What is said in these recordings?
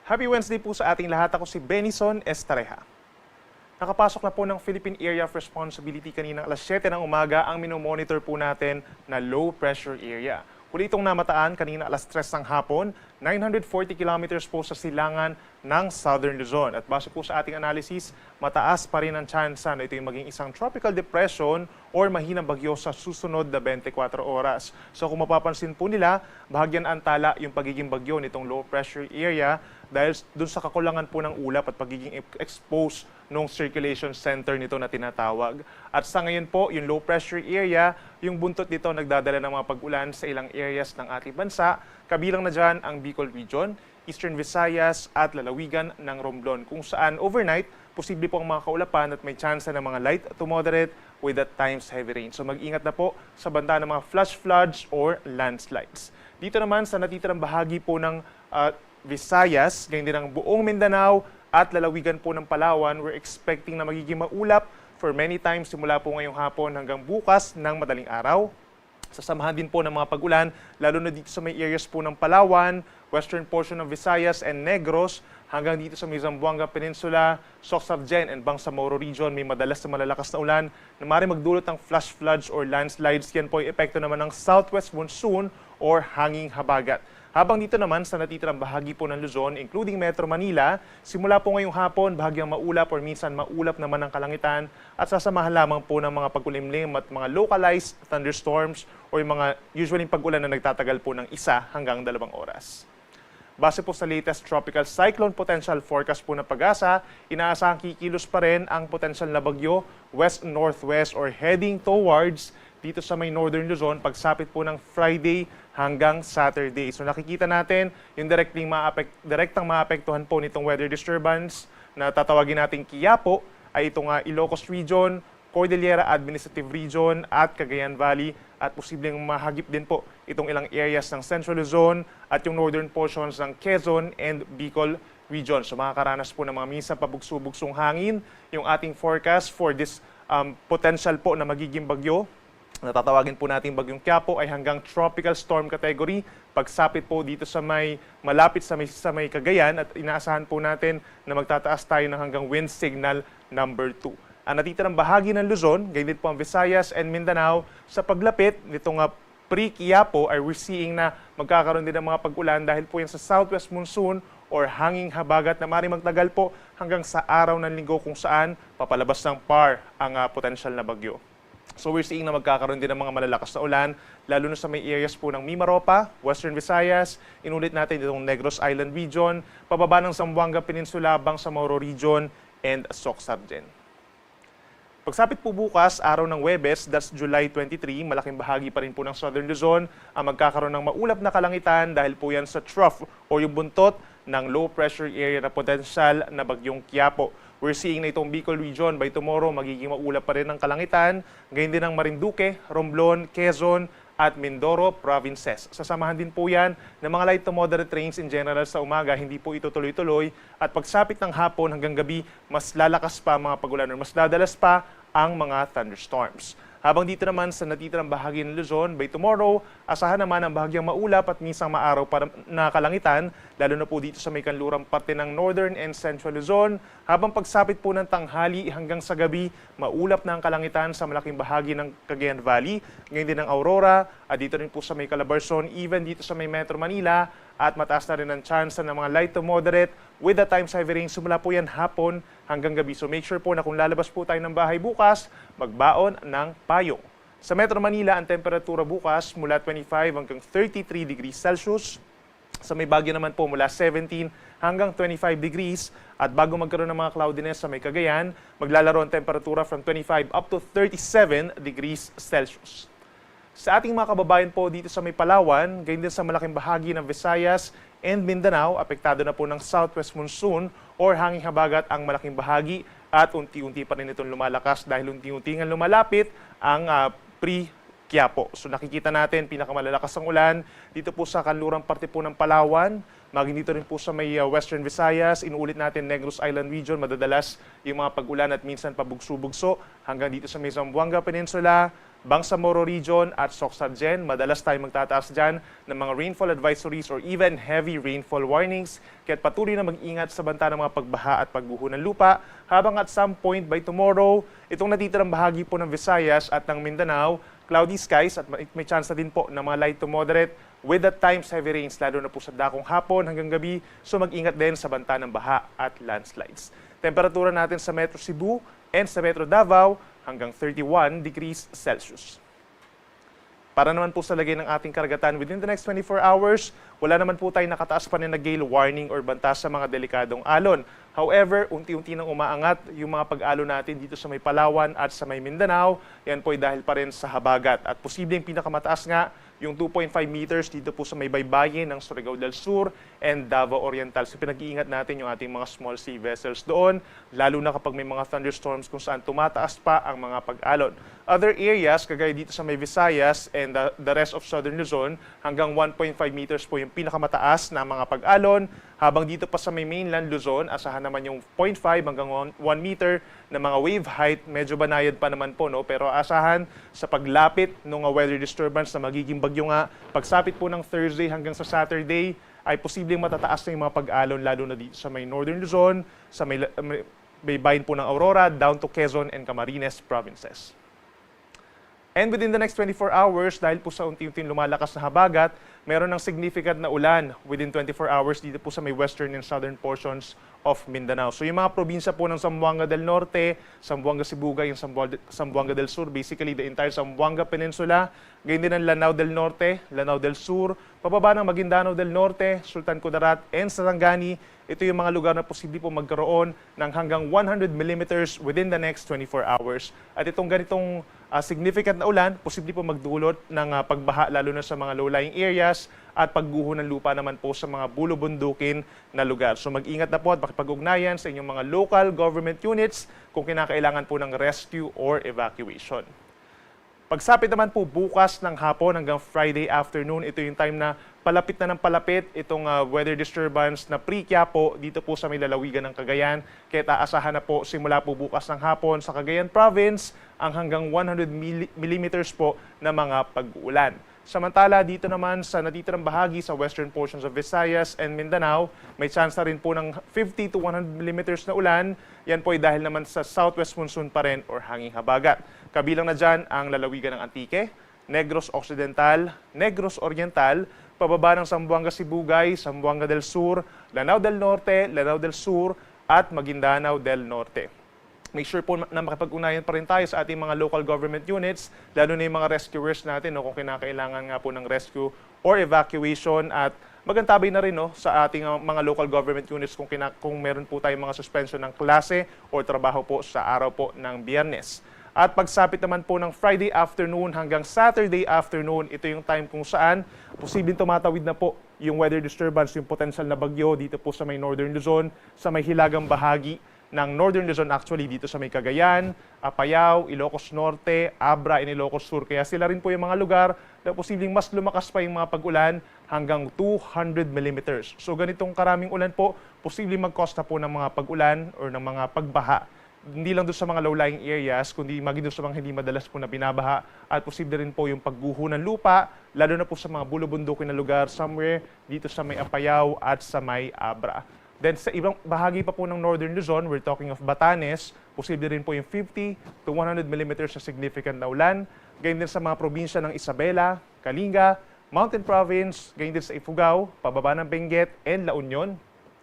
Happy Wednesday po sa ating lahat. Ako si Benison Estareja. Nakapasok na po ng Philippine Area of Responsibility kaninang alas 7 ng umaga ang minomonitor po natin na low pressure area. Huli itong namataan kanina alas 3 ng hapon, 940 kilometers po sa silangan ng Southern Luzon. At base po sa ating analysis, mataas pa rin ang tsansa na ito yung maging isang tropical depression or mahinang bagyo sa susunod na 24 oras. So kung mapapansin po nila, bahagyan antala yung pagiging bagyo nitong low pressure area dahil dun sa kakulangan po ng ulap at pagiging exposed nung circulation center nito na tinatawag. At sa ngayon po, yung low pressure area, yung buntot dito nagdadala ng mga pag-ulan sa ilang areas ng ating bansa. Kabilang na dyan ang Bicol Region, Eastern Visayas at lalawigan ng Romblon, kung saan overnight, posible po ang mga kaulapan at may tsansa ng mga light to moderate with at times heavy rain. So mag-ingat na po sa banta ng mga flash floods or landslides. Dito naman sa natitirang bahagi po ng Visayas, ganyan din ang buong Mindanao at lalawigan po ng Palawan, we're expecting na magiging maulap for many times simula po ngayong hapon hanggang bukas ng madaling araw. Sasamahan din po ng mga pag-ulan, lalo na dito sa may areas po ng Palawan, western portion ng Visayas and Negros, hanggang dito sa may Zamboanga Peninsula, Sorsogon and Bangsamoro Region, may madalas na malalakas na ulan na maaaring magdulot ng flash floods or landslides. Yan po ay epekto naman ng southwest monsoon or hanging habagat. Habang dito naman sa natitirang bahagi po ng Luzon, including Metro Manila, simula po ngayong hapon, bahagyang maulap or minsan maulap naman ang kalangitan at sasamahan lamang po ng mga pag-ulimlim at mga localized thunderstorms o yung mga usually pag-ulan na nagtatagal po ng 1 hanggang 2 oras. Base po sa latest tropical cyclone potential forecast po ng Pag-asa, inaasahang kikilos pa rin ang potential na bagyo west-northwest or heading towards dito sa may Northern Luzon pagsapit po ng Friday hanggang Saturday. So nakikita natin yung direktang maapektuhan po nitong weather disturbance na tatawagin nating Quiapo ay itong Ilocos Region, Cordillera Administrative Region at Cagayan Valley at posibleng mahagip din po itong ilang areas ng Central Luzon at yung northern portions ng Quezon and Bicol Region. So makakaranas po ng mga minsan pabugso-bugsong hangin yung ating forecast for this potential po na magiging bagyo. Natatawagin po natin bagyong Quiapo ay hanggang tropical storm category pagsapit po dito sa may malapit sa may Cagayan at inaasahan po natin na magtataas tayo ng hanggang wind signal number 2. Ang natitirang bahagi ng Luzon, ganyan din po ang Visayas and Mindanao, sa paglapit nitong pre-Quiapo ay we're seeing na magkakaroon din ng mga pag-ulan dahil po yan sa southwest monsoon or hanging habagat na maaaring magtagal po hanggang sa araw ng linggo kung saan papalabas ng PAR ang potential na bagyo. So we're seeing na magkakaroon din ng mga malalakas na ulan, lalo na sa may areas po ng Mimaropa, Western Visayas, inulit natin itong Negros Island Region, pababa ng Zamboanga Peninsula, Bangsamoro Region, and Sorsogon. Pagsapit po bukas, araw ng Huwebes, that's July 23, malaking bahagi pa rin po ng Southern Luzon ang magkakaroon ng maulap na kalangitan dahil po yan sa trough o yung buntot ng low pressure area na potensyal na bagyong Quiapo. We're seeing na itong Bicol Region by tomorrow magiging maulap pa rin ng kalangitan, gayon din ang Marinduque, Romblon, Quezon at Mindoro provinces. Sasamahan din po yan ng mga light to moderate rains in general sa umaga, hindi po ito tuloy-tuloy at pagsapit ng hapon hanggang gabi, mas lalakas pa ang mga pag-ulan or mas dadalas pa ang mga thunderstorms. Habang dito naman sa natitirang bahagi ng Luzon, by tomorrow, asahan naman ang bahagyang maulap at minsang maaraw na kalangitan, lalo na po dito sa may kanlurang parte ng Northern and Central Luzon. Habang pagsapit po ng tanghali hanggang sa gabi, maulap na ang kalangitan sa malaking bahagi ng Cagayan Valley, ngayon din ang Aurora, at dito rin po sa may Calabarzon, even dito sa may Metro Manila, at mataas na rin ang chance ng mga light to moderate with the times heavy rain. Simula po yan hapon hanggang gabi. So make sure po na kung lalabas po tayo ng bahay bukas, magbaon ng payong. Sa Metro Manila, ang temperatura bukas mula 25 hanggang 33 degrees Celsius. Sa may Baguio naman po mula 17 hanggang 25 degrees. At bago magkaroon ng mga cloudiness sa may Cagayan, maglalaro ang temperatura from 25 up to 37 degrees Celsius. Sa ating mga kababayan po dito sa may Palawan, gayon din sa malaking bahagi ng Visayas and Mindanao, apektado na po ng southwest monsoon or hanging habagat ang malaking bahagi at unti-unti pa rin itong lumalakas dahil unti-unti nga lumalapit ang pre-Quiapo. So nakikita natin pinakamalalakas ang ulan dito po sa kanlurang parte po ng Palawan, maging dito rin po sa may Western Visayas, inuulit natin Negros Island Region, madadalas yung mga pag-ulan at minsan pabugso-bugso hanggang dito sa may Zamboanga Peninsula, Bangsamoro Region at Soxargen. Madalas tayo magtataas dyan ng mga rainfall advisories or even heavy rainfall warnings. Kaya't patuloy na mag-ingat sa banta ng mga pagbaha at pagguho ng lupa. Habang at some point by tomorrow, itong natitirang bahagi po ng Visayas at ng Mindanao, cloudy skies at may chance na din po ng mga light to moderate with at times heavy rains, lalo na po sa dakong hapon hanggang gabi. So mag-ingat din sa banta ng baha at landslides. Temperatura natin sa Metro Cebu and sa Metro Davao hanggang 31 degrees Celsius. Para naman po sa lagay ng ating karagatan within the next 24 hours, wala naman po tayo nakataas pa na gale warning or banta sa mga delikadong alon. However, unti-unti nang umaangat yung mga pag-alon natin dito sa may Palawan at sa may Mindanao. Yan po ay dahil pa rin sa habagat. At posibleng pinakamataas nga yung 2.5 meters dito po sa may baybayin ng Surigao del Sur and Davao Oriental. So pinag-iingat natin yung ating mga small sea vessels doon, lalo na kapag may mga thunderstorms kung saan tumataas pa ang mga pag-alon. Other areas, kagaya dito sa may Visayas and the rest of Southern Luzon, hanggang 1.5 meters po yung pinakamataas na mga pag-alon. Habang dito pa sa may mainland Luzon, asahan naman yung 0.5 hanggang 1 meter na mga wave height. Medyo banayad pa naman po, no? Pero asahan sa paglapit ng weather disturbance na magiging bagyo nga, pagsapit po ng Thursday hanggang sa Saturday, ay posibleng matataas na yung mga pag-alon, lalo na dito sa may Northern Luzon, sa may baybayin po ng Aurora, down to Quezon and Camarines provinces. And within the next 24 hours, dahil po sa unti-unting lumalakas na habagat, meron ng significant na ulan within 24 hours dito po sa may western and southern portions of Mindanao. So yung mga probinsya po ng Zamboanga del Norte, Zamboanga Sibugay, and Zamboanga del Sur, basically the entire Zamboanga Peninsula, gayon din ang Lanao del Norte, Lanao del Sur, pababa ng Maguindanao del Norte, Sultan Kudarat, and Sarangani. Ito yung mga lugar na posible po magkaroon ng hanggang 100 millimeters within the next 24 hours. At itong ganitong significant na ulan, posible po magdulot ng pagbaha lalo na sa mga low-lying areas at pagguho ng lupa naman po sa mga bulubundukin na lugar. So mag-ingat na po at makipag-ugnayan sa inyong mga local government units kung kinakailangan po ng rescue or evacuation. Pagsapit naman po bukas ng hapon hanggang Friday afternoon, ito yung time na palapit na ng palapit itong weather disturbance na pre-Quiapo dito po sa may lalawigan ng Cagayan. Kaya taasahan na po simula po bukas ng hapon sa Cagayan Province ang hanggang 100 millimeters po na mga pag-uulan. Samantala, dito naman sa natitirang bahagi sa western portions of Visayas and Mindanao, may chance na rin po ng 50 to 100 millimeters na ulan. Yan po ay dahil naman sa southwest monsoon pa rin or hanging habagat. Kabilang na dyan ang lalawigan ng Antique, Negros Occidental, Negros Oriental, pababa ng Zamboanga Sibugay, Zamboanga del Sur, Lanao del Norte, Lanao del Sur, at Maguindanao del Norte. Make sure po na makipag-unayan pa rin tayo sa ating mga local government units, lalo na yung mga rescuers natin, no, kung kinakailangan nga po ng rescue or evacuation, at magantabay na rin, no, sa ating mga local government units kung meron po tayong mga suspension ng klase o trabaho po sa araw po ng Biyernes. At pagsapit naman po ng Friday afternoon hanggang Saturday afternoon, ito yung time kung saan posibleng tumatawid na po yung weather disturbance, yung potential na bagyo dito po sa may Northern Luzon, sa may hilagang bahagi ng Northern Luzon actually dito sa may Cagayan, Apayao, Ilocos Norte, Abra, and Ilocos Sur. Kaya sila rin po yung mga lugar na posibleng mas lumakas pa yung mga pag-ulan hanggang 200 millimeters. So ganitong karaming ulan po, posibleng mag-cause na po ng mga pag-ulan or ng mga pagbaha. Hindi lang doon sa mga low-lying areas, kundi maging doon sa mga hindi madalas po na binabaha, at posible rin po yung pagguho ng lupa, lalo na po sa mga bulubundukin na lugar somewhere dito sa may Apayao at sa may Abra. Then sa ibang bahagi pa po ng Northern Luzon, we're talking of Batanes, posible rin po yung 50 to 100 millimeters na significant na ulan. Ganyan din sa mga probinsya ng Isabela, Kalinga, Mountain Province, ganyan din sa Ifugao, pababa ng Benguet, and La Union.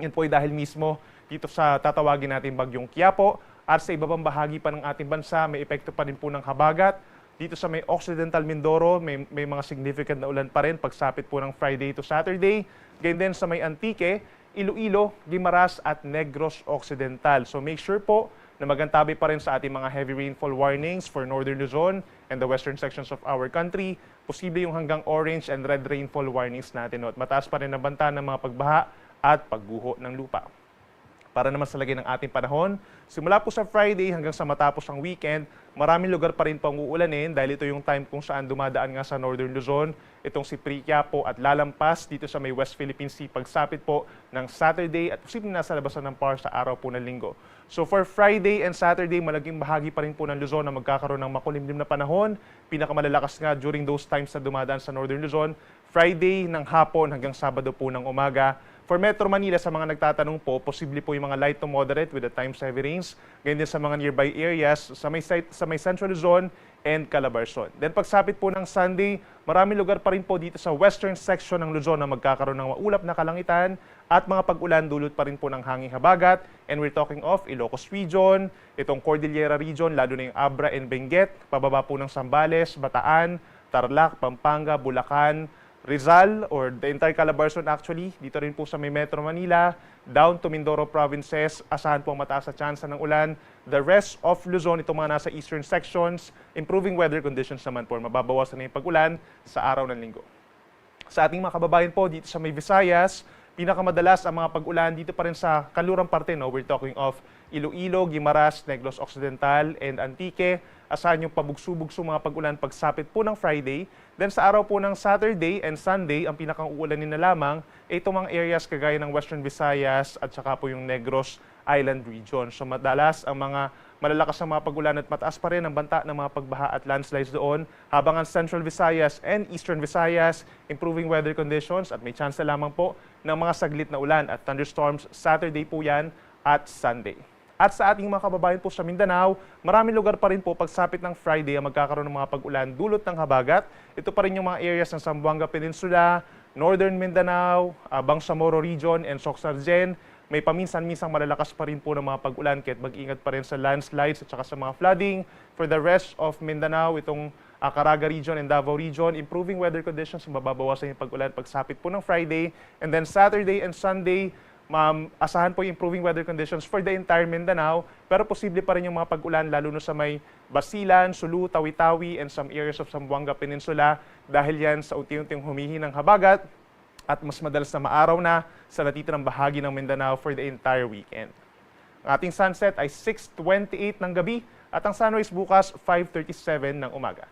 Yan po ay dahil mismo dito sa tatawagin natin bagyong Quiapo. At sa iba pang bahagi pa ng ating bansa, may epekto pa rin po ng habagat. Dito sa may Occidental Mindoro, may mga significant na ulan pa rin pagsapit po ng Friday to Saturday. Ganyan din sa may Antique, Iloilo, Guimaras at Negros Occidental. So make sure po na magantabi pa rin sa ating mga heavy rainfall warnings for Northern Luzon and the western sections of our country. Posible yung hanggang orange and red rainfall warnings natin. At mataas pa rin ang banta ng mga pagbaha at pagguho ng lupa. Para naman sa lagay ng ating panahon, simula po sa Friday hanggang sa matapos ang weekend, maraming lugar pa rin pang uulanin dahil ito yung time kung saan dumadaan nga sa Northern Luzon, itong si Priquiapo at lalampas dito sa may West Philippine Sea pagsapit po ng Saturday at posibleng nasa labasan ng PAR sa araw po ng linggo. So for Friday and Saturday, malaging bahagi pa rin po ng Luzon na magkakaroon ng makulimlim na panahon. Pinakamalalakas nga during those times na dumadaan sa Northern Luzon, Friday ng hapon hanggang Sabado po ng umaga. For Metro Manila, sa mga nagtatanong po, posible po yung mga light to moderate with the times heavy rains. Ganyan din sa mga nearby areas sa may Central Luzon and Calabarzon. Then pagsapit po ng Sunday, maraming lugar pa rin po dito sa western section ng Luzon na magkakaroon ng maulap na kalangitan at mga pag-ulan dulot pa rin po ng hanging habagat. And we're talking of Ilocos Region, itong Cordillera Region, lalo na yung Abra and Benguet, pababa po ng Zambales, Bataan, Tarlac, Pampanga, Bulacan, Rizal or the entire Calabarzon actually, dito rin po sa may Metro Manila, down to Mindoro provinces, asahan po ang mataas na tsansa ng ulan. The rest of Luzon, itong mga nasa eastern sections, improving weather conditions naman po, mababawasan na yung pag-ulan sa araw ng linggo. Sa ating mga kababayan po dito sa may Visayas, pinakamadalas ang mga pag-ulan dito pa rin sa kanlurang parte. No? We're talking of Iloilo, Guimaras, Negros Occidental, and Antique. Asahan yung pabugso-bugso mga pag-ulan pagsapit po ng Friday. Then sa araw po ng Saturday and Sunday, ang pinakang uulanin na lamang ay itong mga areas kagaya ng Western Visayas at saka po yung Negros Island Region. So madalas ang mga malalakas na mga pag-ulan at mataas pa rin ang banta ng mga pagbaha at landslides doon. Habang ang Central Visayas and Eastern Visayas, improving weather conditions at may chance na lamang po ng mga saglit na ulan at thunderstorms Saturday po yan at Sunday. At sa ating mga kababayan po sa Mindanao, maraming lugar pa rin po pagsapit ng Friday ang magkakaroon ng mga pag-ulan dulot ng habagat. Ito pa rin yung mga areas ng Zamboanga Peninsula, Northern Mindanao, Bangsamoro Region, and Soxargen. May paminsan-minsang malalakas pa rin po ng mga pag-ulan kahit mag-ingat pa rin sa landslides at saka sa mga flooding. For the rest of Mindanao, itong Caraga Region and Davao Region, improving weather conditions, mababawasan yung pag-ulan pagsapit po ng Friday. And then Saturday and Sunday, asahan po yung improving weather conditions for the entire Mindanao, pero posible pa rin yung mga pag-ulan lalo na sa may Basilan, Sulu, Tawi-Tawi, and some areas of Zamboanga Peninsula dahil yan sa unti-unting humihinang habagat at mas madalas na maaraw na sa natitirang bahagi ng Mindanao for the entire weekend. Ang ating sunset ay 6:28 ng gabi at ang sunrise bukas 5:37 ng umaga.